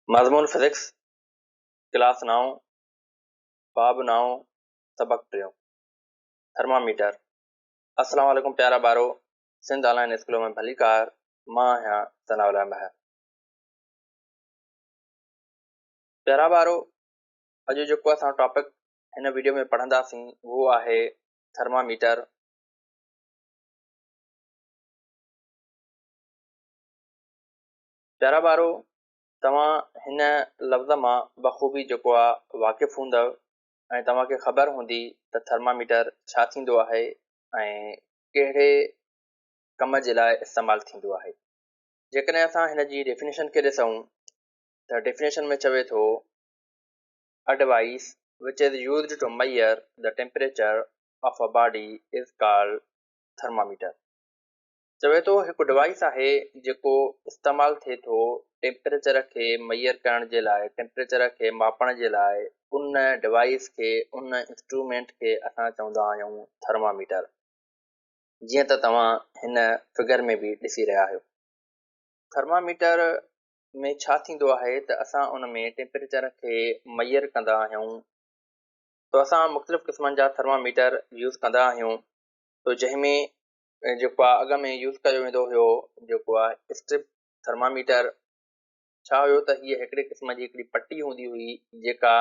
मज़मून physics class 9 बाब 9 सबक 3 thermometer. अस्सलाम वालेकुम प्यारा बारो, सिंध ऑनलाइन स्कूल में भली कार मां आहियां सनाउल्लाह महर। प्यारा बारो, अॼु जेको असां टॉपिक हिन वीडियो में पढ़ंदासीं उहो आहे थर्मामीटर। प्यारा बारो, तव्हां हिन लफ़्ज़ मां बख़ूबी जेको आहे वाक़िफ़ हूंदव ऐं तव्हांखे ख़बर हूंदी त थर्मामीटर छा थींदो आहे ऐं कहिड़े कम जे लाइ इस्तेमालु थींदो आहे। जेकॾहिं असां हिन जी डेफिनेशन खे ॾिसूं त डेफिनेशन में चवे थो a device which is used to measure the temperature of a body is called thermometer। चवे थो हिकु डिवाइस आहे जेको इस्तेमालु थिए थो टेम्परेचर खे मेजर करण जे लाइ, टेम्परेचर खे मापण जे लाइ। उन डिवाइस खे, उन इंस्ट्रूमेंट खे असां चवंदा आहियूं थर्मामीटर। जीअं त तव्हां हिन फिगर में बि ॾिसी रहिया आहियो। थर्मामीटर में छा थींदो आहे त असां उन में टेम्परेचर खे मेजर कंदा आहियूं। तो असां मुख़्तलिफ़ क़िस्मनि जा थर्मामीटर यूज़ कंदा आहियूं। तो जंहिंमें जेको आहे अॻ में यूज़ कयो वेंदो हुयो जेको आहे स्ट्रिप थर्मामीटर। छा हुयो त हीअ हिकिड़े क़िस्म जी हिकिड़ी पटी हूंदी हुई जेका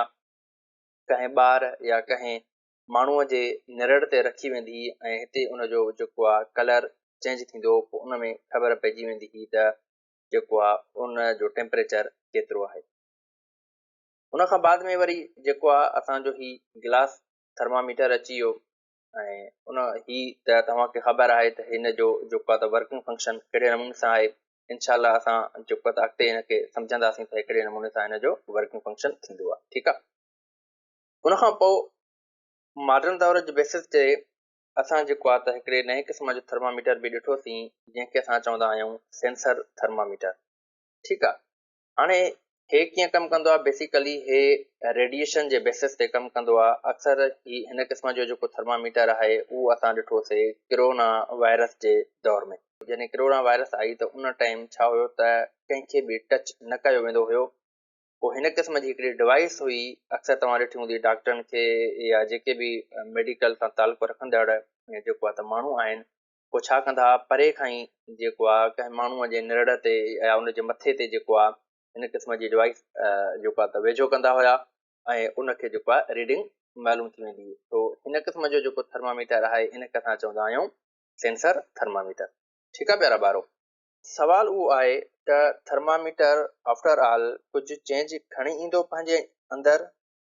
कंहिं ॿार या कंहिं माण्हूअ जे निरड़ ते रखी वेंदी ऐं हिते उनजो जेको आहे कलर चेंज थींदो, पोइ उन में ख़बर पइजी वेंदी हुई त जेको आहे उन जो टेम्परेचर केतिरो आहे। उन खां बाद में वरी जेको आहे असांजो ही गिलास थर्मामीटर अची वियो ऐं उन ही त तव्हांखे ख़बर आहे त हिन जो जेको आहे त वर्किंग फंक्शन कहिड़े नमूने सां आहे। इनशाला असां जेको आहे अॻिते हिनखे सम्झंदासीं त कहिड़े नमूने सां हिन जो वर्किंग फंक्शन थींदो आहे। ठीकु आहे। उन खां पोइ मॉडर्न दौर जे बेसिस ते असां जेको आहे त हिकिड़े नए क़िस्म जो थर्मामीटर बि ॾिठोसीं जंहिंखे असां चवंदा आहियूं सेंसर थर्मामीटर। ठीकु आहे। हाणे हे कीअं कमु कंदो आहे? बेसिकली हे रेडिएशन जे बेसिस ते कमु कंदो आहे। अक्सर ही हिन क़िस्म जो जेको थर्मामीटर आहे उहो असां ॾिठोसीं कोरोना वायरस जे दौर में। जॾहिं कोरोना वायरस आई त उन टाइम छा हुयो त कंहिंखे बि टच न कयो वेंदो हुयो। पोइ हिन क़िस्म जी हिकिड़ी डिवाइस हुई, अक्सर तव्हां ॾिठी हूंदी डॉक्टरनि खे या जेके बि मेडिकल सां तालुक़ु रखंदड़ जेको आहे त माण्हू आहिनि, पोइ छा कंदा, परे खां ई जेको आहे कंहिं माण्हूअ जे निरड़ ते या उनजे मथे ते जेको आहे हिन क़िस्म जी डिवाइस जेको आहे त वेझो कंदा हुया ऐं उनखे जेको आहे रीडिंग मालूम थी वेंदी हुई। तो हिन क़िस्म जो जेको थर्मामीटर आहे इनखे असां चवंदा आहियूं सेंसर थर्मामीटर। ठीकु आहे प्यारा ॿारो। सवाल उहो आहे त थर्मामीटर आफ्टर ऑल कुझु चेंज खणी ईंदो पंहिंजे अंदरि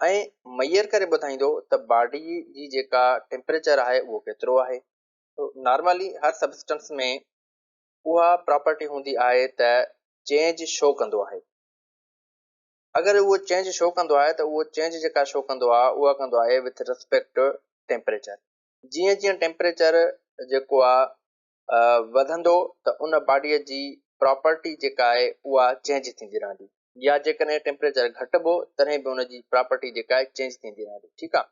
ऐं मेजर करे ॿुधाईंदो त बॉडी जी जेका टेम्परेचर आहे उहो केतिरो आहे। तो नॉर्मली हर सब्सटेंस में उहा प्रॉपर्टी हूंदी आहे त चेंज शो कंदो आहे। अगरि उहो चेंज शो कंदो आहे त उहो चेंज जेका शो कंदो आहे उहा कंदो आहे विथ रिस्पेक्ट टू टेम्परेचर। जीअं जीअं टेम्परेचर जेको आहे वधंदो त उन बॉडीअ जी प्रॉपर्टी जेका आहे उहा चेंज थींदी रहंदी, या जेकॾहिं टेम्परेचर घटिबो तॾहिं बि उनजी प्रॉपर्टी जेका आहे चेंज थींदी रहंदी। ठीकु आहे।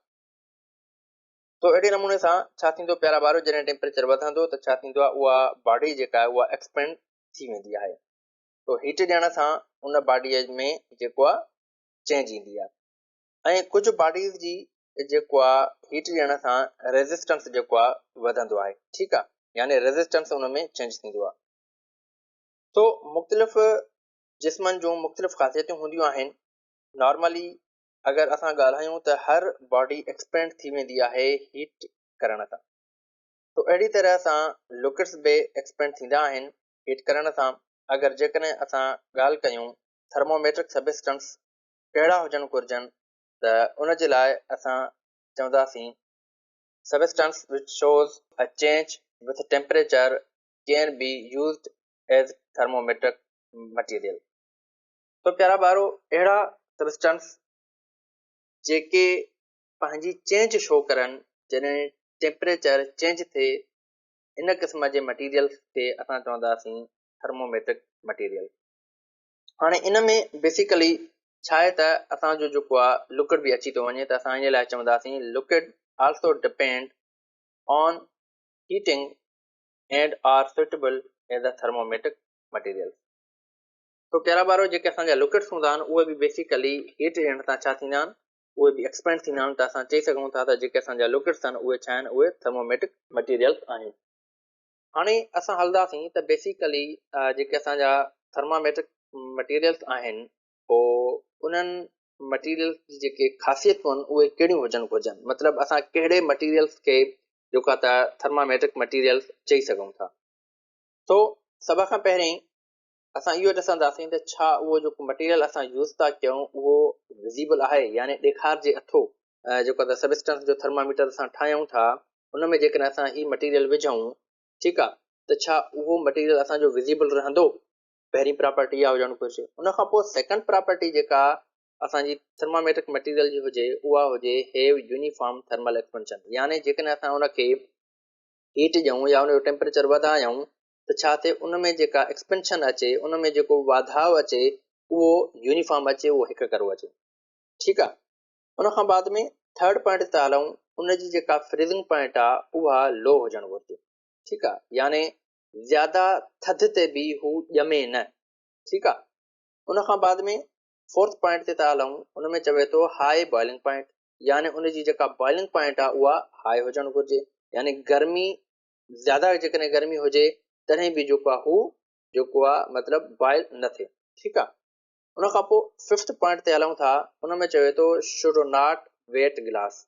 तो अहिड़े नमूने सां छा थींदो प्यारा ॿारो, जॾहिं टेम्परेचर वधंदो त छा थींदो आहे, उहा बॉडी जेका आहे उहा एक्सपेंड थी वेंदी आहे। तो हीट ॾियण सां उन बॉडीअ में जेको आहे चेंज ईंदी आहे ऐं कुझु बॉडीज़ जी जेको आहे हीट ॾियण सां रेज़िस्टेंस जेको आहे वधंदो आहे। ठीकु आहे। यानी रेज़िस्टेंस उन में चेंज थींदो आहे। तो मुख़्तलिफ़ जिस्मनि जूं मुख़्तलिफ़ ख़ासियतूं हूंदियूं आहिनि। नॉर्मली अगरि असां ॻाल्हायूं त हर बॉडी एक्सपेंड थी वेंदी आहे हीट करण सां। तो अहिड़ी तरह सां लिक्विड्स बि एक्सपेंड थींदा आहिनि हीट करण सां। अगरि जेकॾहिं असां ॻाल्हि कयूं थर्मोमेट्रिक सब्सटेंस कहिड़ा हुजणु घुरिजनि त उन जे लाइ असां चवंदासीं substance which shows a change with temperature can be used as thermometric material. तो प्यारा ॿारो, अहिड़ा सब्सटेंस जेके पंहिंजी चेंज शो करनि जॾहिं टेम्परेचर चेंज थिए, इन क़िस्म जे मटीरियल खे असां चवंदासीं थर्मोमेट्रिक मटीरियल। हाणे इन में बेसिकली छा आहे त असांजो जेको आहे लिक्विड बि अची थो वञे, त असां इन लाइ चवंदासीं liquid also depend on heating and are suitable as a thermometric material. तो प्यारा ॿारो जेके असांजा लिक्विड्स हूंदा आहिनि उहे बि बेसिकली हीट ॾियण सां छा थींदा आहिनि, उहे बि एक्सपेंड थींदा आहिनि। त असां चई सघूं था त जेके असांजा लिक्विड्स आहिनि उहे छा आहिनि, उहे थर्मोमेट्रिक मटीरियल्स आहिनि। हाणे असां हलंदासीं त बेसिकली जेके असांजा थर्मामेट्रिक मटीरियल्स आहिनि पोइ उन्हनि मटीरियल्स जी जेके ख़ासियतूं आहिनि उहे कहिड़ियूं हुजणु घुरिजनि, मतिलबु असां कहिड़े मटीरियल्स खे जेको आहे त थर्मामेट्रिक मटीरियल्स चई सघूं था। तो सभ खां पहिरीं असां इहो ॾिसंदासीं त छा उहो जेको मटीरियल असां यूज़ था कयूं उहो विज़िबल आहे, यानी ॾेखारिजे अथो। जेको आहे सबस्टेंस जो थर्मामीटर असां ठाहियूं था उन में जेकॾहिं असां हीउ मटीरियल विझूं, ठीकु आहे, त छा उहो मटीरियल असांजो विज़िबल रहंदो, पहिरीं प्रॉपर्टी इहा हुजणु घुरिजे। उन खां पोइ सेकेंड प्रॉपर्टी जेका असांजी थर्मामेट्रिक मटीरियल जी हुजे उहा हुजे हैव यूनिफॉर्म थर्मल एक्सपेंशन, यानी जेकॾहिं असां उनखे हीट ॾियूं या उनजो टेम्परेचर वधायूं त छा थिए, उन में जेका एक्सपेंशन अचे, उन में जेको वाधाव अचे उहो यूनिफॉर्म अचे, उहो हिकु करो अचे, ठीकु आहे। उन खां बाद में थर्ड पॉइंट ते हलूं, उनजी जेका फ्रीज़िंग पॉइंट आहे उहा लो हुजणु घुरिजे, ठीकु आहे, यानी ज़्यादा थधि ते बि हू ॼमे न, ठीकु आहे। उन खां बाद में फोर्थ पॉइंट ते था हलूं, उन में चवे थो हाई बॉइलिंग पॉइंट, यानी उनजी जेका बॉइलिंग पॉइंट आहे उहा हाई हुजणु घुरिजे, यानी गर्मी ज़्यादा जेकॾहिं गर्मी हुजे तॾहिं बि जेको आहे हू जेको आहे मतिलबु बॉइल न थिए, ठीकु आहे। उन खां पोइ फिफ्थ पॉइंट ते हलूं था, उन में चवे थो शुड नॉट वेट गिलास,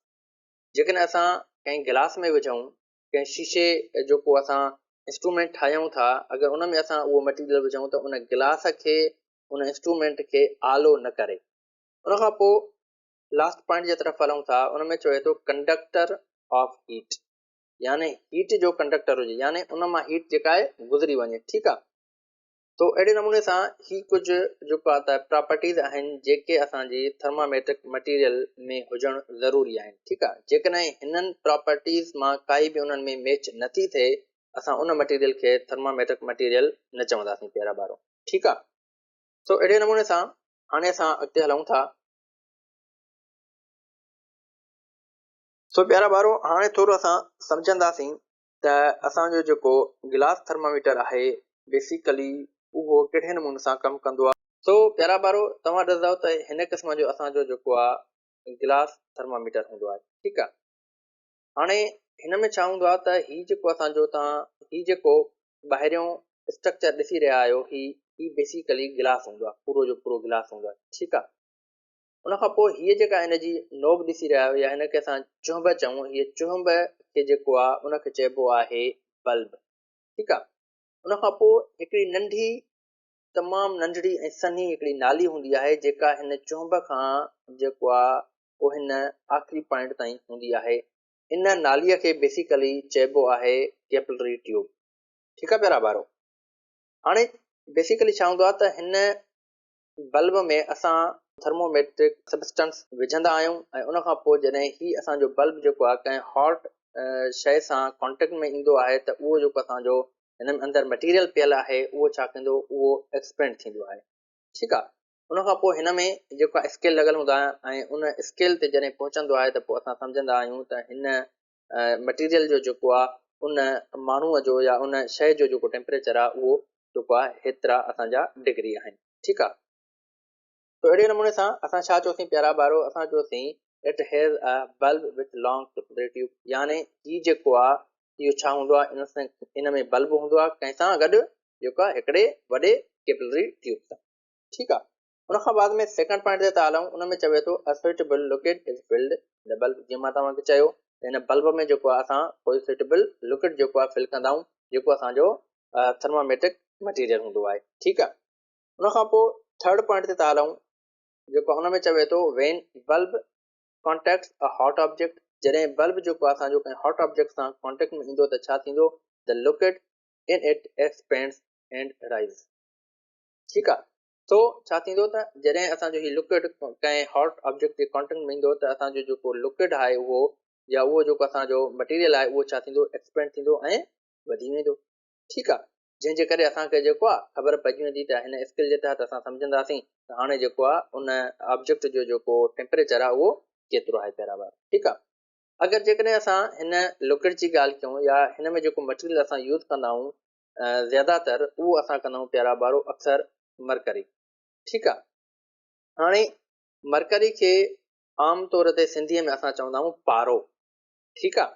जेकॾहिं असां कंहिं गिलास में विझूं, कंहिं शीशे जेको असां इंस्ट्रूमेंट ठाहियूं था, अगरि उन में असां उहो मटीरियल विझूं त उन गिलास खे, उन इंस्ट्रूमेंट खे आलो न करे। उन खां पोइ लास्ट पॉइंट जे तरफ़ हलूं था, उन में चवे थो कंडक्टर ऑफ हीट, यानी हीट जो कंडक्टर हुजे, यानी उन मां हीट जेका आहे गुज़री वञे, ठीकु आहे। तो अहिड़े नमूने सां ही कुझु जेको आहे त प्रॉपर्टीज़ आहिनि जेके असांजी थर्मामेट्रिक मटीरियल में हुजणु ज़रूरी आहिनि, ठीकु आहे। जेकॾहिं हिननि प्रॉपर्टीज़ मां काई बि उन्हनि में मैच नथी थिए, असां उन मटीरियल खे थर्मामेट्रिक मटीरियल न चवंदासीं प्यारा ॿारो, ठीकु आहे। सो अहिड़े नमूने सां हाणे असां अॻिते हलूं था। सो प्यारा ॿारो, हाणे थोरो असां सम्झंदासीं त असांजो जेको गिलास थर्मामीटर आहे बेसिकली उहो कहिड़े नमूने सां कमु कंदो आहे। सो प्यारा ॿारो, तव्हां ॾिसंदव त हिन क़िस्म जो असांजो जेको आहे गिलास थर्मामीटर हूंदो आहे, ठीकु आहे। हाणे हिन में छा हूंदो आहे त हीउ जेको असांजो तव्हां हीउ जेको ॿाहिरियों स्ट्रक्चर ॾिसी रहिया आहियो, ही बेसिकली गिलास हूंदो आहे, पूरो जो पूरो गिलास हूंदो आहे, ठीकु आहे। उन खां पोइ हीअ जेका हिनजी नोब ॾिसी रहिया आहियो या हिनखे असां चुंब चऊं, हीअ चुंब खे जेको आहे उनखे चइबो आहे बल्ब, ठीकु आहे। उन खां पोइ हिकिड़ी नंढी, तमामु नंढड़ी ऐं सन्ही हिकिड़ी नाली हूंदी आहे जेका हिन चुंब खां जेको आहे उहो हिन आख़िरी पॉइंट ताईं हूंदी आहे। इन नालीअ खे बेसिकली चइबो आहे कैपिलरी ट्यूब, ठीकु आहे प्यारा ॿारो। हाणे बेसिकली छा हूंदो आहे त हिन बल्ब में असां थर्मोमेट्रिक सबस्टेंस विझंदा आहियूं ऐं उन खां पोइ जॾहिं ही असांजो बल्ब जेको आहे कंहिं हॉट शइ सां कॉन्टेक्ट में ईंदो आहे त उहो जेको असांजो हिन में अंदरि मटीरियल पियल आहे उहो छा कंदो, उहो एक्सपेंड थींदो आहे, ठीकु आहे। उन खां पोइ हिन में जेको आहे स्केल लॻल हूंदा आहिनि ऐं उन स्केल ते जॾहिं पहुचंदो आहे त पोइ असां सम्झंदा आहियूं त हिन मटीरियल जो जेको आहे उन माण्हूअ जो या उन शइ जो जेको टेम्परेचर आहे उहो जेको आहे हेतिरा असांजा डिग्री आहिनि, ठीकु आहे। तो अहिड़े नमूने सां असां छा चयोसीं प्यारा ॿारो, असां चयोसीं it has a bulb with long capillary tube, यानी ही जेको आहे इहो छा हूंदो आहे, इन में बल्ब हूंदो आहे कंहिं सां गॾु जेको आहे हिकिड़े वॾे कैपिलरी ट्यूब सां, ठीकु आहे। उन खां बाद में सेकेंड पॉइंट ते था हलूं, उन में चवे थो a suitable liquid is filled the bulb, जीअं मां तव्हांखे चयो त हिन बल्ब में जेको आहे असां कोई सुइटेबल लिक्विड जेको आहे फिल कंदा आहियूं, जेको असांजो थर्मामेट्रिक मटीरियल हूंदो आहे, ठीकु आहे। उन खां पोइ थर्ड पॉइंट ते था हलूं, जेको हुन में चवे थो when bulb contacts a hot object, जॾहिं बल्ब जेको आहे असांजो कंहिं हॉट ऑब्जेक्ट सां कॉन्टेक्ट में ईंदो त छा थींदो, the liquid in it expends and rise, ठीकु आहे। तो छा थींदो त जॾहिं असांजो हीउ लिक्विड कंहिं हॉट ऑब्जेक्ट जे कॉन्टेक्ट में ईंदो त असांजो जेको लिक्विड आहे उहो या उहो जेको असांजो मटीरियल आहे उहो छा थींदो, एक्सपेंड थींदो ऐं वधी वेंदो, ठीकु आहे। जंहिंजे करे असांखे जेको आहे ख़बर पइजी वेंदी त हिन स्किल जे तहत असां सम्झंदासीं त हाणे जेको आहे उन ऑब्जेक्ट जो जेको टेम्परेचर आहे उहो केतिरो आहे प्यारा ॿार, ठीकु आहे। अगरि जेकॾहिं असां हिन लिक्विड जी ॻाल्हि कयूं या हिन में जेको मटीरियल असां यूज़ कंदा आहियूं ज़्यादातर उहो असां कंदा आहियूं प्यारा ॿारो अक्सर मरकरी, ठीकु आहे। हाणे मरकरी खे आम तौर ते सिंधीअ में असां चवंदा आहियूं पारो। ठीकु आहे।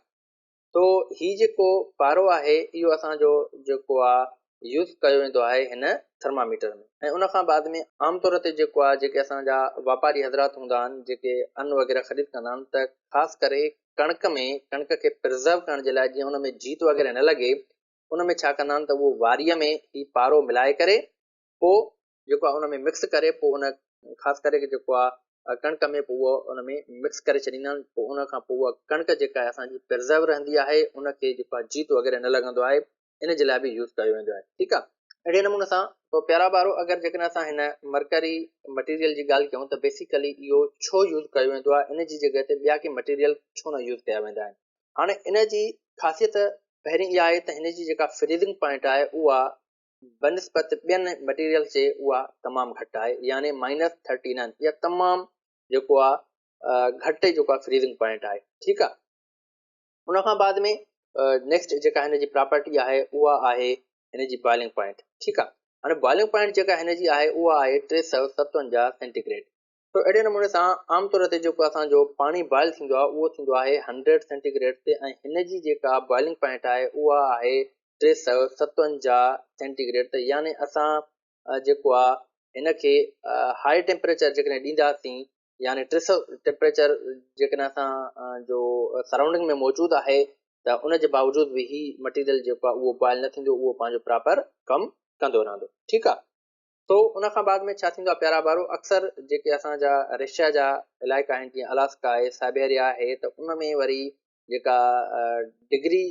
तो ही जेको पारो आहे इहो असांजो जेको आहे यूज़ कयो वेंदो आहे हिन थर्मामीटर में। ऐं उन खां बाद में आम तौर ते जेको आहे जेके असांजा वापारी हज़रात हूंदा आहिनि जेके अन्न वग़ैरह ख़रीद कंदा आहिनि त ख़ासि करे कणिक खे प्रिज़र्व करण जे लाइ जीअं उन में जीत वग़ैरह न लॻे उन में छा कंदा आहिनि त उहो वारीअ में ही पारो मिलाए करे पोइ जेको आहे उन में मिक्स करे पोइ उन ख़ासि करे जेको आहे कणिक में पोइ उहो उन में मिक्स करे छॾींदा आहिनि। पोइ उन खां पोइ उहा कणिक जेका आहे असांजी प्रिज़र्व रहंदी आहे उनखे जेको आहे जीत वग़ैरह न लॻंदो आहे इन जे लाइ बि यूज़ कयो वेंदो आहे। ठीकु आहे। अहिड़े नमूने सां पोइ प्यारा ॿारो अगरि जेकॾहिं असां हिन मरकरी मटीरियल जी ॻाल्हि कयूं त बेसिकली इहो छो यूज़ कयो वेंदो आहे, इन जी जॻह ते ॿिया के मटीरियल छो न यूज़ कया वेंदा आहिनि। हाणे इन जी ख़ासियत पहिरीं इहा आहे त हिन जी जेका फ्रीज़िंग पॉइंट आहे उहा बनस्पत ॿियनि मटीरियल से उहा तमामु घटि आहे, यानी -39। इहा तमामु जेको आहे घटि जेको आहे फ्रीज़िंग पॉइंट आहे। ठीकु आहे। उन खां बाद में नेक्स्ट जेका हिन जी प्रॉपर्टी आहे उहा आहे हिन जी बॉइलिंग पॉइंट। ठीकु आहे। हाणे बॉइलिंग पॉइंट जेका हिन जी आहे उहा आहे 357 सेंटीग्रेड। तो अहिड़े नमूने सां आम तौर ते जेको असांजो पाणी बॉइल थींदो आहे उहो थींदो आहे 100 सेंटीग्रेड ते ऐं हिन जी जेका बॉइलिंग पॉइंट आहे उहा आहे 357 सेंटीग्रेड ते। यानी असां जेको आहे हिनखे हाई टेम्परेचर जेकॾहिं ॾींदासीं यानी 300 टेम्परेचर जेकॾहिं असां जो सराउंडिंग में मौजूदु आहे त उन जे बावजूद बि ही मटीरियल जेको आहे उहो बॉइल न थींदो, उहो पंहिंजो प्रॉपर कमु कंदो रहंदो। ठीकु आहे। तो उन खां बाद में छा थींदो आहे प्यारा ॿारो, अक्सर जेके असांजा रशिया जा इलाइक़ा आहिनि जीअं अलास्का आहे, साइबेरिया आहे, त उन में वरी जेका डिग्री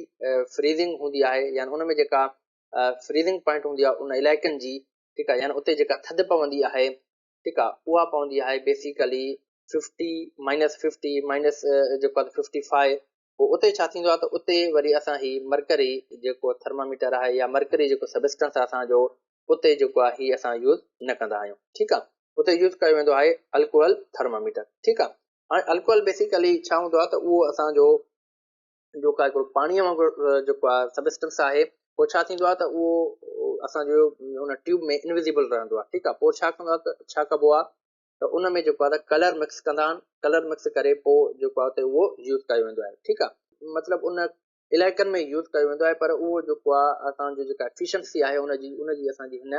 फ्रीज़िंग हूंदी आहे यानी उन में जेका फ्रीज़िंग पॉइंट हूंदी आहे उन इलाइक़नि जी। ठीकु आहे। यानी उते जेका थधि पवंदी आहे, ठीकु आहे, उहा पवंदी आहे बेसिकली 50 माइनस जेको आहे 55। पोइ उते छा थींदो आहे त उते वरी असां ही मरकरी जेको थर्मामीटर आहे या मरकरी जेको सबस्टेंस आहे असांजो उते जेको आहे ही असां यूज़ न कंदा आहियूं। ठीकु आहे। उते यूज़ कयो वेंदो आहे अल्कोहल थर्मामीटर। ठीकु आहे। हाणे अल्कोहल बेसिकली छा हूंदो आहे त उहो असांजो जेको आहे हिकिड़ो पाणीअ वांगुरु जेको आहे सबस्टेंस आहे। पोइ छा थींदो आहे त उहो असांजो हुन ट्यूब में इनविज़िबल रहंदो आहे। ठीकु आहे। पोइ छा कंदो आहे त छा कबो आहे त उन में जेको आहे त कलर मिक्स कंदा आहिनि, कलर मिक्स करे पोइ जेको आहे उते उहो यूज़ कयो वेंदो आहे। ठीकु आहे। मतिलबु उन इलाइक़नि में यूज़ कयो वेंदो आहे पर उहो जेको आहे असांजो जेका एफिशिएंसी आहे उनजी असांजी हिन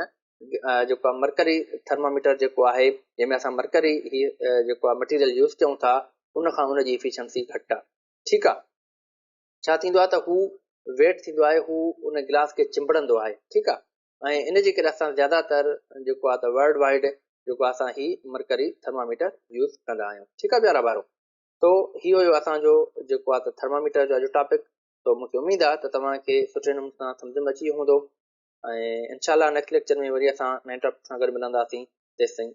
जेको आहे मरकरी थर्मामीटर जेको आहे जंहिंमें असां मरकरी ही जेको आहे मटीरियल यूज़ कयूं था उन खां उनजी एफिशिएंसी घटि आहे। ठीकु आहे। छा थींदो आहे त हू वेट थींदो आहे, हू उन गिलास खे चिंबड़ंदो आहे। ठीकु आहे। ऐं इन जे करे असां ज़्यादातर जेको आहे त वर्ल्ड वाइड जेको आहे असां ही मरकरी थर्मामीटर यूज़ कंदा आहियूं। ठीकु आहे प्यारा ॿारो। तो इहो हुयो असांजो जेको आहे त थर्मामीटर जो अॼु टॉपिक। तो मूंखे उमेदु आहे त तव्हांखे सुठे नमूने सां सम्झ में अची वियो हूंदो ऐं इनशाला नेक्स्ट लेक्चर में वरी असां नए टॉपिक सां गॾु मिलंदासीं। तेसिताईं